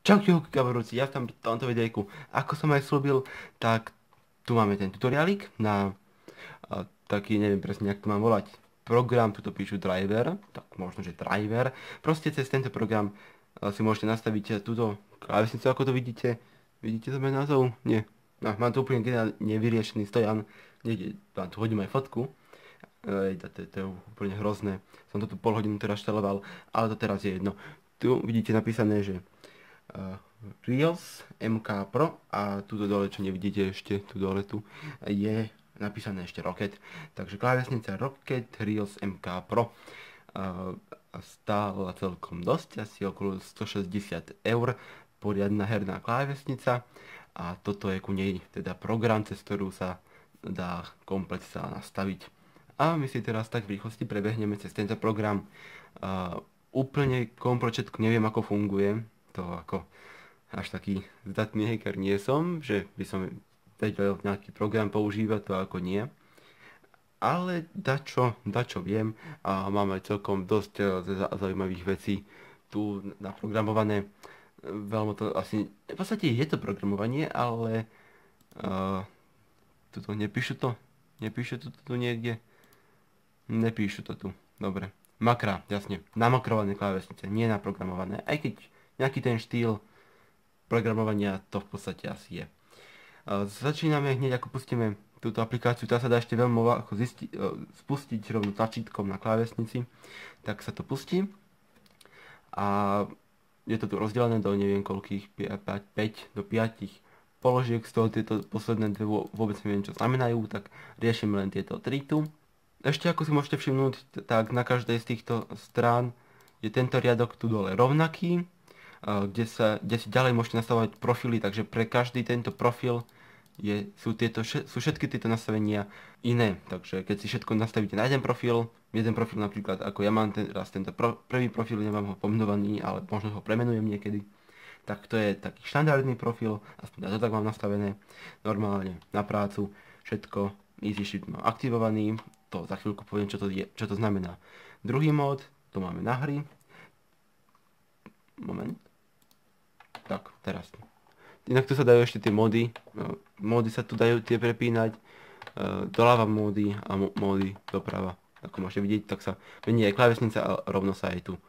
Čaute kamarúci, ja tam v tomto videjku, ako som aj slúbil, tak tu máme ten tutoriálik na taký, neviem presne, jak to mám volať, program, tuto píšu driver, tak možno, že driver, proste cez tento program si môžete nastaviť túto klávesnicu, ako to vidíte to môj názov? Nie, no, mám to úplne nevyriešený stojan, vám tu hodím aj fotku, to je úplne hrozné, som to tu pol hodinu teraz šteloval, ale to teraz je jedno. Tu vidíte napísané, že Reels MK Pro a tuto dole, čo nevidíte ešte, tu dole je napísané ešte Rocket. Takže klávesnica Rocket Reels MK Pro stála celkom dosť, asi okolo 160 eur, poriadna herná klávesnica a toto je ku nej teda program, cez ktorú sa dá komplet sa nastaviť. A my si teraz tak v rýchlosti prebehneme cez tento program. Úplne komplet neviem, ako funguje, to ako až taký zdatný hacker nie som, že by som vedel nejaký program používať, to ako nie. Ale dačo viem a mám aj celkom dosť zaujímavých vecí tu naprogramované. Veľmi to asi, v podstate je to programovanie, ale tuto nepíšu to tu niekde, nepíšu to tu, dobre. Makra, jasne, namakrované klávesnice, nie naprogramované, aj keď nejaký ten štýl programovania to v podstate asi je. Začíname hneď, ako pustíme túto aplikáciu, tá sa dá ešte veľmi ľahko spustiť rovno tlačítkom na klávesnici, tak sa to pustí a je to tu rozdelené do neviem koľkých, 5 do 5 položiek, z toho tieto posledné dve vôbec neviem čo znamenajú, tak riešime len tieto 3 tu. Ešte ako si môžete všimnúť, tak na každej z týchto strán je tento riadok tu dole rovnaký, kde si ďalej môžete nastavovať profily, takže pre každý tento profil sú všetky tieto nastavenia iné. Takže keď si všetko nastavíte na jeden profil napríklad, ako ja mám teraz tento prvý profil, nemám ho pomenovaný, ale možno ho premenujem niekedy, tak to je taký štandardný profil, aspoň ja to tak mám nastavené, normálne na prácu, všetko, easy shift mám aktivovaný, to za chvíľku poviem, čo to znamená. Druhý mód, to máme na hry. Moment. Tak, teraz. Inak tu sa dajú ešte tie módy. Módy sa tu dajú tie prepínať. Doľava módy a módy doprava. Ako môžete vidieť, tak sa mení aj klávesnica a rovno sa aj tu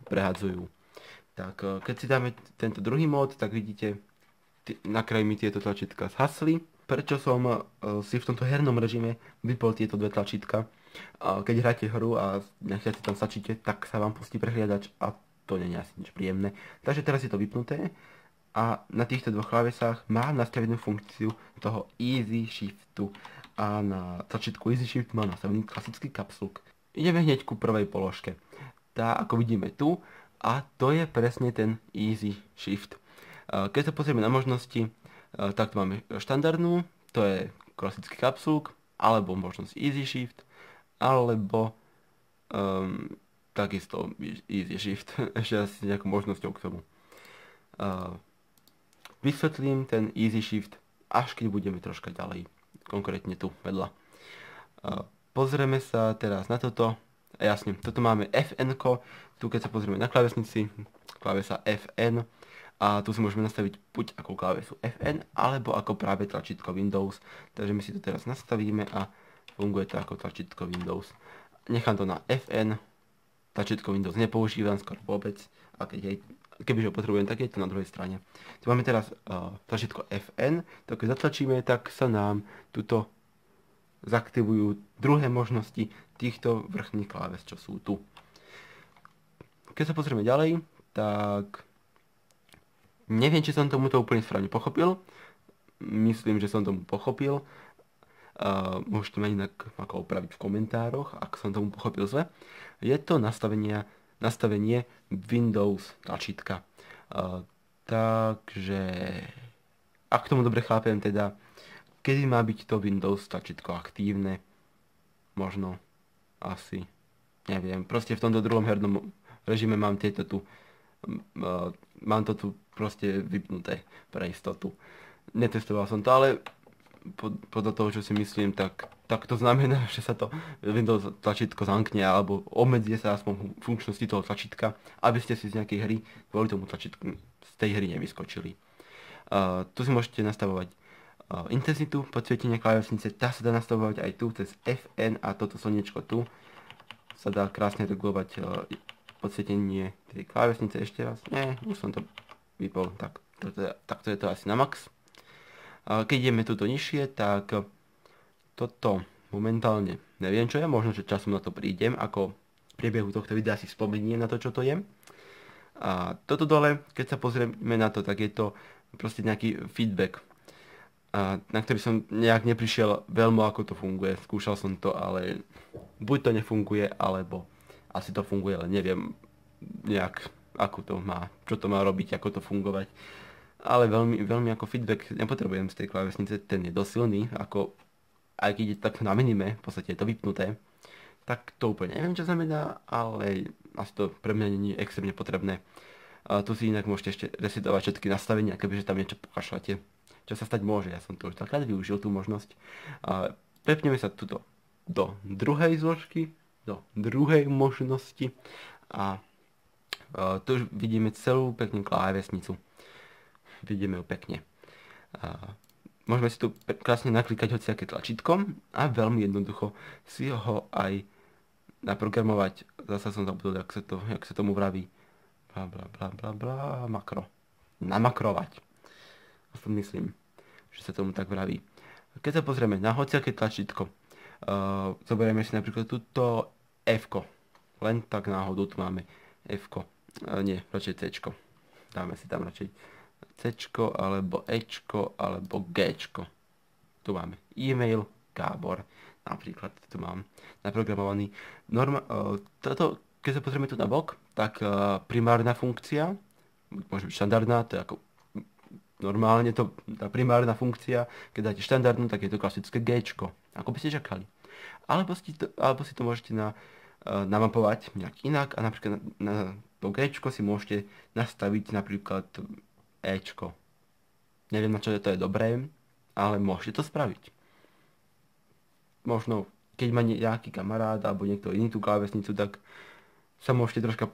prehadzujú. Tak, keď si dáme tento druhý mód, tak vidíte, na kraji mi tieto tlačítka zhasli. Prečo som si v tomto hernom režime vypol tieto dve tlačítka. Keď hráte hru a nechcete tam stačíte, tak sa vám pustí prehliadač a to nie je asi nič príjemné. Takže teraz je to vypnuté a na týchto dvoch klávesách mám nastavenú funkciu toho Easy Shiftu a na tlačítku Easy Shift mám nastavený klasický kapsluk. Ideme hneď ku prvej položke. Tá, ako vidíme tu, a to je presne ten Easy Shift. Keď sa pozrieme na možnosti, tak tu máme štandardnú, to je klasický kapsluk, alebo možnosť Easy Shift, alebo takisto Easy Shift, ešte asi nejakou možnosťou k tomu. Vysvetlím ten Easy Shift, až keď budeme troška ďalej, konkrétne tu vedľa. Pozrieme sa teraz na toto, jasne, toto máme FN-ko, tu keď sa pozrieme na klávesnici, klávesa FN, a tu si môžeme nastaviť buď ako klávesu FN, alebo ako práve tlačítko Windows. Takže my si to teraz nastavíme a funguje to ako tlačítko Windows. Nechám to na FN, tlačítko Windows nepoužívam skoro vôbec, a kebyže ho potrebujem, tak je to na druhej strane. Tu máme teraz tlačítko FN, tak keď zatlačíme, tak sa nám tuto zaktivujú druhé možnosti týchto vrchných kláves, čo sú tu. Keď sa pozrieme ďalej, tak neviem, či som tomuto úplne správne pochopil. Myslím, že som tomu pochopil. Môžete ma inak ako opraviť v komentároch, ak som tomu pochopil zle. Je to nastavenie Windows tlačítka. Takže ak tomu dobre chápem, teda kedy má byť to Windows tlačítko aktívne, možno asi neviem. Proste v tomto druhom hernom režime mám tieto tu. Mám to tu proste vypnuté pre istotu. Netestoval som to, ale podľa toho, čo si myslím, tak to znamená, že sa to Windows tlačítko zamkne alebo obmedzí sa aspoň funkčnosti toho tlačítka, aby ste si z nejakej hry kvôli tomu tlačítku tej hry nevyskočili. Tu si môžete nastavovať intenzitu podsvietenia klávesnice, tá sa dá nastavovať aj tu cez FN a toto slniečko tu sa dá krásne regulovať podsvietenie tej klávesnice ešte raz. Nie, už som to vypol, takto je to asi na max. Keď ideme tuto nižšie, tak toto momentálne neviem čo je, možno že časom na to prídem, ako v priebehu tohto videa si spomeniem na to, čo to je. A toto dole, keď sa pozrieme na to, tak je to proste nejaký feedback, na ktorý som nejak neprišiel veľmi, ako to funguje. Skúšal som to, ale buď to nefunguje, alebo asi to funguje, ale neviem nejak, ako to má, čo to má robiť, ako to fungovať. Ale veľmi ako feedback nepotrebujem z tej klávesnice, ten je dosť silný, ako aj keď je tak na minime, v podstate je to vypnuté, tak to úplne neviem, čo znamená, ale asi to pre mňa nie je extrémne potrebné. Tu si inak môžete ešte resetovať všetky nastavenia, kebyže tam niečo pokašľate. Čo sa stať môže, ja som to už takrat využil tú možnosť. Prepneme sa tuto do druhej zložky, do druhej možnosti a tu už vidíme celú peknú klávesnicu. Vidíme ju pekne. Môžeme si tu krásne naklikať hociaké tlačítkom a veľmi jednoducho si ho aj naprogramovať. Zasa som zabudol, jak sa tomu vraví. Makro. Namakrovať. To myslím, že sa tomu tak vraví. Keď sa pozrieme na hociaké tlačítko, zoberieme si napríklad túto F-ko. Len tak náhodou tu máme F-ko. Nie, radšej C-čko. Dáme si tam radšej C-čko, alebo E-čko, alebo G-čko. Tu máme e-mail, Gábor. Napríklad tu mám naprogramovaný. Keď sa pozrieme tu na bok, tak primárna funkcia, môže byť štandardná, to je ako normálne tá primárna funkcia, keď dáte štandardnú, tak je to klasické G-čko, ako by ste čakali. Alebo si to môžete namapovať nejak inak a napríklad na to G-čko si môžete nastaviť napríklad E-čko. Neviem, na čo to je dobré, ale môžete to spraviť. Možno, keď má nejaký kamarát alebo niekto iný tú klávesnicu, tak sa môžete troška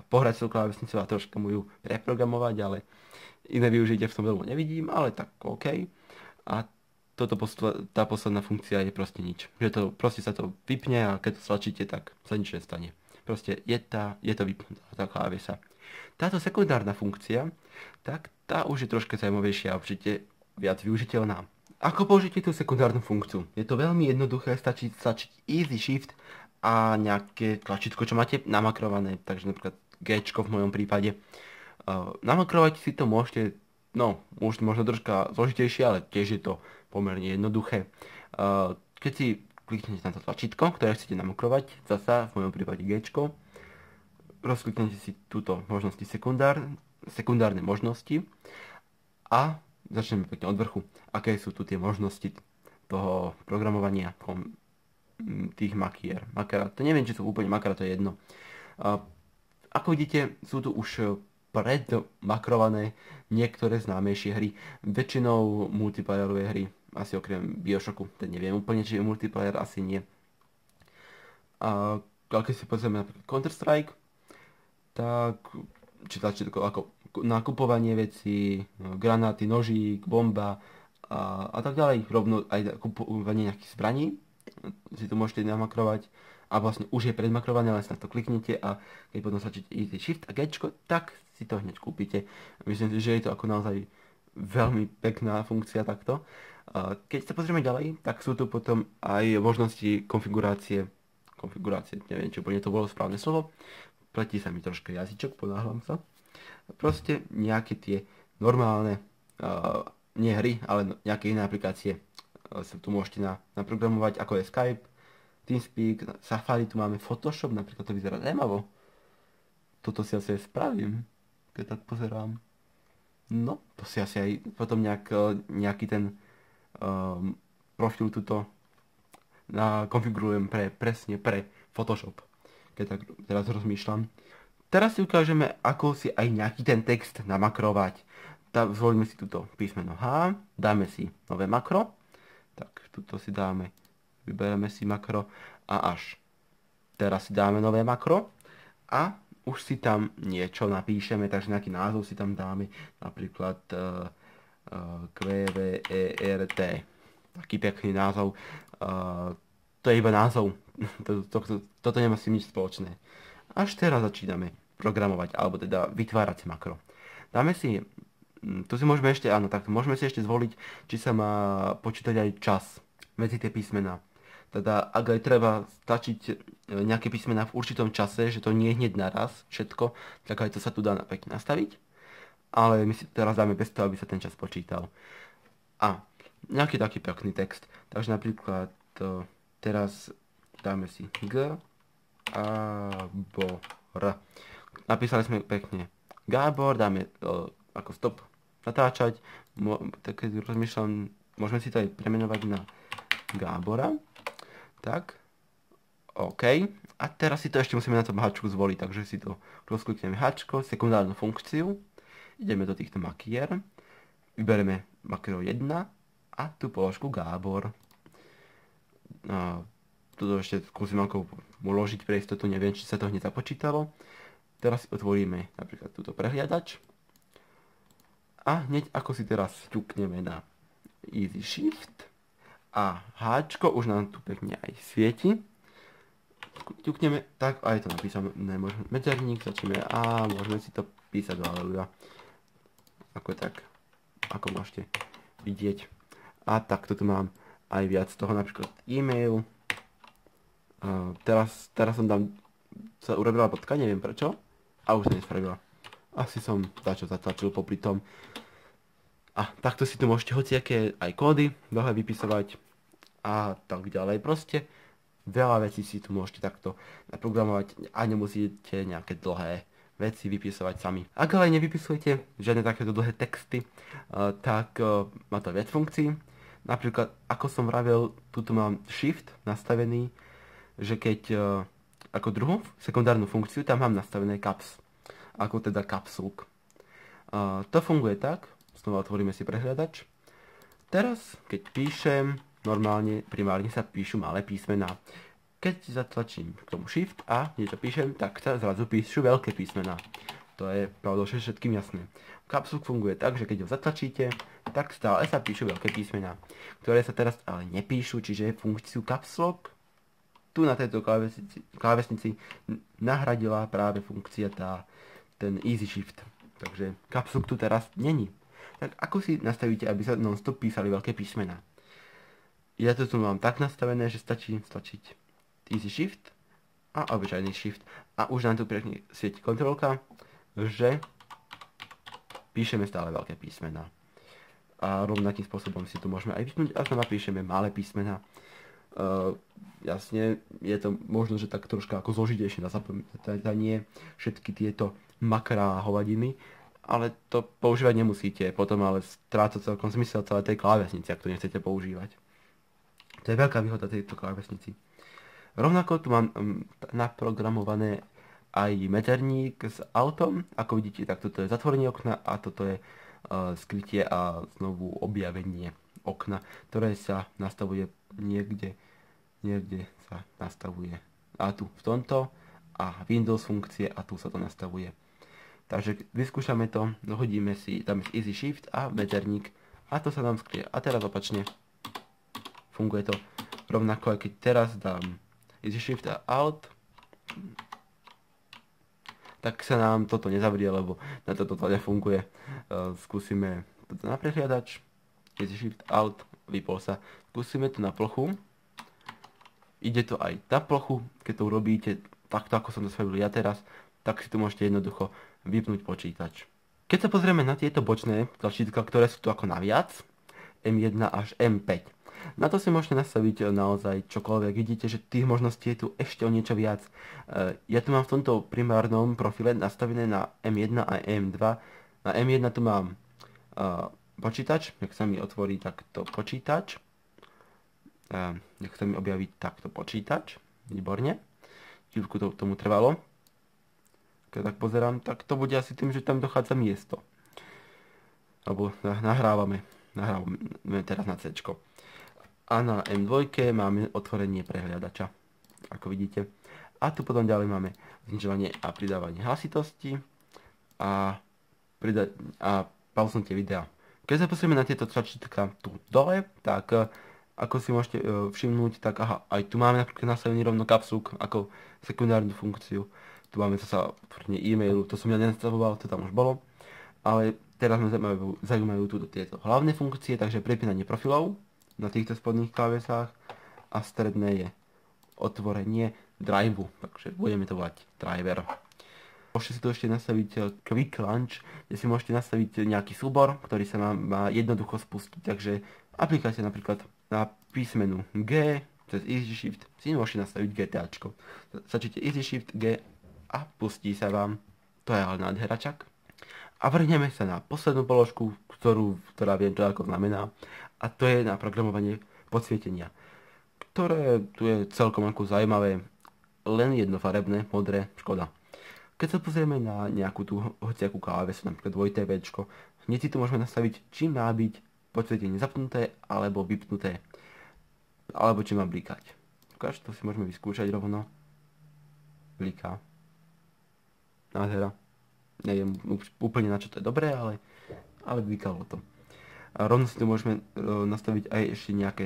pohrať s tou klávesnicou a troška mu ju preprogramovať, ale iné využitie v tom veľmi nevidím, ale tak OK. A tá posledná funkcia je proste nič. Proste sa to vypne a keď to stlačíte, tak sa nič nestane. Proste je to vypnutá tá klávesa. Táto sekundárna funkcia, tak tá už je troška zaujímavejšia a určite viac využiteľná. Ako použite tú sekundárnu funkciu? Je to veľmi jednoduché, stačí stlačiť Easy Shift a nejaké tlačítko, čo máte namakrované, takže napríklad G-čko v mojom prípade. Namakrovať si to môžete, možno troška zložitejšie, ale tiež je to pomerne jednoduché. Keď si kliknete na to tlačítko, ktoré chcete namakrovať, zasa v mojom prípade G-čko, rozkliknete si túto možnosti sekundárne možnosti a začneme pekne od vrchu. Aké sú tu tie možnosti toho programovania tých makier. To neviem, či sú úplne makra, to je jedno. Ako vidíte, sú tu už predmakrované niektoré známejšie hry. Väčšinou multiplayerové hry, asi okrem Bioshocku, ten neviem úplne, či je multiplayer, asi nie. A keď si pozrieme napríklad Counter-Strike, tak či to ako nakupovanie vecí, granáty, nožík, bomba a tak ďalej, rovno aj kupovanie nejakých zbraní, si to môžete namakrovať. A vlastne už je predmakrované, len sa na to kliknete a keď potom stačíte Easy Shift a G-čko, tak si to hneď kúpite. Myslím si, že je to ako naozaj veľmi pekná funkcia takto. Keď sa pozrieme ďalej, tak sú tu potom aj možnosti konfigurácie, neviem, či úplne to bolo správne slovo, pletí sa mi troška jazyčok, ponáhľam sa. Proste nejaké tie normálne, nie hry, ale nejaké iné aplikácie sa tu môžete naprogramovať, ako je Skype, TeamSpeak, Safari, tu máme Photoshop, napríklad to vyzerá zaujímavo. Toto si asi aj spravím, keď tak pozerám. No, to si asi aj potom nejaký ten profil tuto konfigurujem presne pre Photoshop, keď tak teraz rozmýšľam. Teraz si ukážeme, ako si aj nejaký ten text namakrovať. Zvolíme si tuto písmeno H, dáme si nové makro, tak tuto si dáme, vybereme si makro a až. Teraz si dáme nové makro a už si tam niečo napíšeme, takže nejaký názov si tam dáme, napríklad QVERT. Taký pekný názov. To je iba názov. Toto nemá s tým nič spoločné. Až teraz začíname programovať, alebo teda vytvárať makro. Dáme si, tu si môžeme ešte, áno, tak môžeme si ešte zvoliť, či sa má počítať aj čas medzi tie písmená. Teda ak aj treba stačiť nejaké písmená v určitom čase, že to nie je hneď naraz všetko, tak aj to sa tu dá pekne nastaviť. Ale my si teraz dáme bez toho, aby sa ten čas počítal. A nejaký taký pekný text. Takže napríklad teraz dáme si G a B R. Napísali sme pekne Gábor, dáme ako stop natáčať. Tak keď rozmýšľam, môžeme si to aj premenovať na Gábora. Tak. OK. A teraz si to ešte musíme na tom háčku zvoliť, takže si to rozklikneme háčko, sekundárnu funkciu. Ideme do týchto makier. Vybereme makro 1 a tú položku Gábor. Tuto ešte skúsim ako uložiť pre istotu, neviem, či sa to hneď započítalo. Teraz si otvoríme napríklad túto prehliadač. A hneď ako si teraz ťukneme na Easy Shift a háčko už nám tu pekne aj svieti. Ťukneme, tak aj to napísame, môžeme medzerník, začneme a môžeme si to písať do aleluja. Ako tak, ako môžete vidieť. A takto tu mám aj viac toho, napríklad e-mail. Teraz som tam sa urobila bodka, neviem prečo. A už sa nespravila. Asi som zatlačil popri tom. A takto si tu môžete hociaké aj kódy dlhé vypisovať. A tak ďalej. Proste veľa vecí si tu môžete takto naprogramovať a nemusíte nejaké dlhé veci vypisovať sami. Ak ale nevypisujete žiadne takéto dlhé texty, tak má to viac funkcií. Napríklad, ako som vravel, tuto mám Shift nastavený, že keď ako druhú sekundárnu funkciu tam mám nastavené caps, ako teda kapsulk. To funguje tak, znova otvoríme si prehľadač. Teraz, keď píšem, normálne, primárne sa píšu malé písmená. Keď zatlačím k tomu Shift a niečo píšem, tak sa zrazu píšu veľké písmená. To je pravdou všetkým jasné. Caps Lock funguje tak, že keď ho zatlačíte, tak stále sa píšu veľké písmená, ktoré sa teraz ale nepíšu, čiže funkciu Caps Lock tu na tejto klávesnici nahradila práve funkcia ten Easy Shift. Takže Caps Lock tu teraz není. Tak ako si nastavíte, aby sa non-stop písali veľké písmená? Ja to tu mám tak nastavené, že stačí stlačiť Easy Shift a obyčajný Shift. A už nám tu pekne svieti kontrolka, že píšeme stále veľké písmená. A rovnakým spôsobom si tu môžeme aj vypnúť a znova píšeme malé písmená. Jasne, je to možno, že tak troška ako zložitejšie na zapamätanie všetky tieto makrá a hovadiny, ale to používať nemusíte, potom ale stráca celkom zmysel celé tej klávesnici, ak to nechcete používať. To je veľká výhoda tejto klávesnici. Rovnako tu mám naprogramované aj medzerník s autom. Ako vidíte, tak toto je zatvorenie okna a toto je skrytie a znovu objavenie okna, ktoré sa nastavuje niekde sa nastavuje. A tu v tomto a Windows funkcie a tu sa to nastavuje. Takže vyskúšame to, hodíme si, dáme si Easy Shift a medzerník a to sa nám skrie. A teraz opačne. Funguje to rovnako, aj keď teraz dám Easy Shift a Alt, tak sa nám toto nezavrie, lebo na toto nefunguje. Skúsime toto na prehliadač, Easy Shift Alt, vypol sa. Skúsime to na plochu. Ide to aj na plochu, keď to urobíte takto, ako som to spravil ja teraz, tak si tu môžete jednoducho vypnúť počítač. Keď sa pozrieme na tieto bočné tlačítka, ktoré sú tu ako naviac, M1 až M5, na to si môžete nastaviť naozaj čokoľvek. Vidíte, že tých možností je tu ešte o niečo viac. Ja tu mám v tomto primárnom profile nastavené na M1 a M2. Na M1 tu mám počítač, nech sa mi otvorí takto počítač. Nech sa mi objaví takto počítač. Výborne. Chvíľku to tomu trvalo. Keď tak pozerám, tak to bude asi tým, že tam dochádza miesto. Alebo nahrávame teraz na C. A na M2 máme otvorenie prehliadača, ako vidíte. A tu potom ďalej máme znižovanie a pridávanie hlasitosti a, pauznutie videa. Keď sa pozrieme na tieto tlačítka tu dole, tak ako si môžete všimnúť, tak aha, aj tu máme napríklad nastavený rovno capsuk ako sekundárnu funkciu. Tu máme zasa otvorenie e-mailu, to som ja nenastavoval, to tam už bolo. Ale teraz ma zaujímajú tu tieto hlavné funkcie, takže prepínanie profilov na týchto spodných klávesách a stredné je otvorenie driveu, takže budeme to volať driver. Môžete si tu ešte nastaviť Quick Launch, kde si môžete nastaviť nejaký súbor, ktorý sa má jednoducho spustiť, takže aplikácia napríklad na písmenu G cez Easy Shift si môžete nastaviť GTAčko. Začnite Easy Shift G a pustí sa vám. To je ale nádheračak. A vrhneme sa na poslednú položku, ktorá viem čo ako znamená, a to je na programovanie podsvietenia, ktoré tu je celkom ako zaujímavé, len jednofarebné, modré, škoda. Keď sa pozrieme na nejakú tú hociakú klávesu, napríklad 2TVčko, hneď si tu môžeme nastaviť, či má byť podsvietenie zapnuté alebo vypnuté, alebo či má blikať. Ukáž, to si môžeme vyskúšať rovno. Bliká. Nádhera. Neviem úplne na čo to je dobré, ale blikalo to. A rovno si tu môžeme nastaviť aj ešte nejaké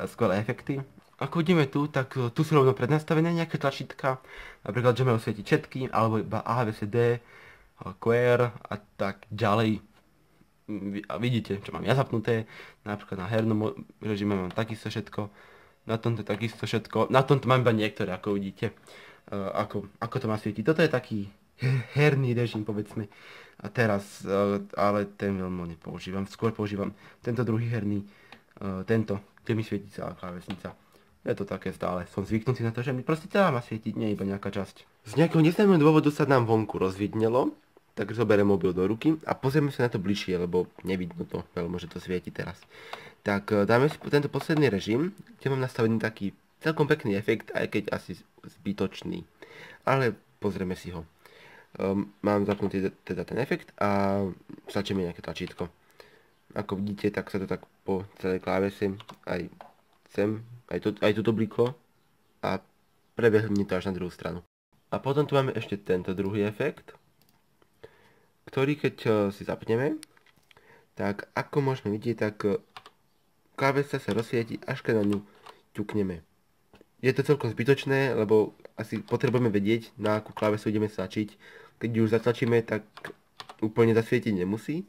skvelé efekty. Ako ideme tu, tak tu sú rovno prednastavené nejaké tlačítka, napríklad, že majú svietiť všetky, alebo iba A, B, C, D, QR a tak ďalej. A vidíte, čo mám ja zapnuté, napríklad na hernom režime mám takisto všetko, na tomto takisto všetko, na tomto mám iba niektoré, ako vidíte, ako to má svietiť. Toto je taký herný režim, povedzme. A teraz, ale ten veľmi nepoužívam, skôr používam tento druhý herný, kde mi svieti celá klávesnica. Je to také stále, som zvyknutý na to, že mi proste celá má svietiť, nie iba nejaká časť. Z nejakého neznámeho dôvodu sa nám vonku rozvidnelo, tak zoberiem mobil do ruky a pozrieme sa na to bližšie, lebo nevidno to, veľmi, že to svieti teraz. Tak dáme si tento posledný režim, kde mám nastavený taký celkom pekný efekt, aj keď asi zbytočný. Ale pozrieme si ho. Mám zapnutý teda ten efekt a stlačíme nejaké tlačítko. Ako vidíte, tak sa to tak po celej klávese aj sem, aj tuto bliklo a prebehne to až na druhú stranu. A potom tu máme ešte tento druhý efekt, ktorý keď si zapneme, tak ako môžeme vidieť, tak klávesa sa rozsvieti, až keď na ňu ťukneme. Je to celkom zbytočné, lebo asi potrebujeme vedieť, na akú klávesu ideme stlačiť. Keď ju už zatlačíme, tak úplne zasvietiť nemusí,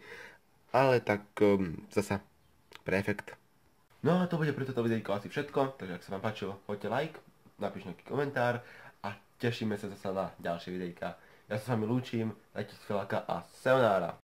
ale tak zasa pre efekt. No a to bude pre toto videjko asi všetko, takže ak sa vám páčilo, hoďte like, napíšte nejaký komentár a tešíme sa zasa na ďalšie videjka. Ja sa s vami lúčim, dajte si feláka a sayonara.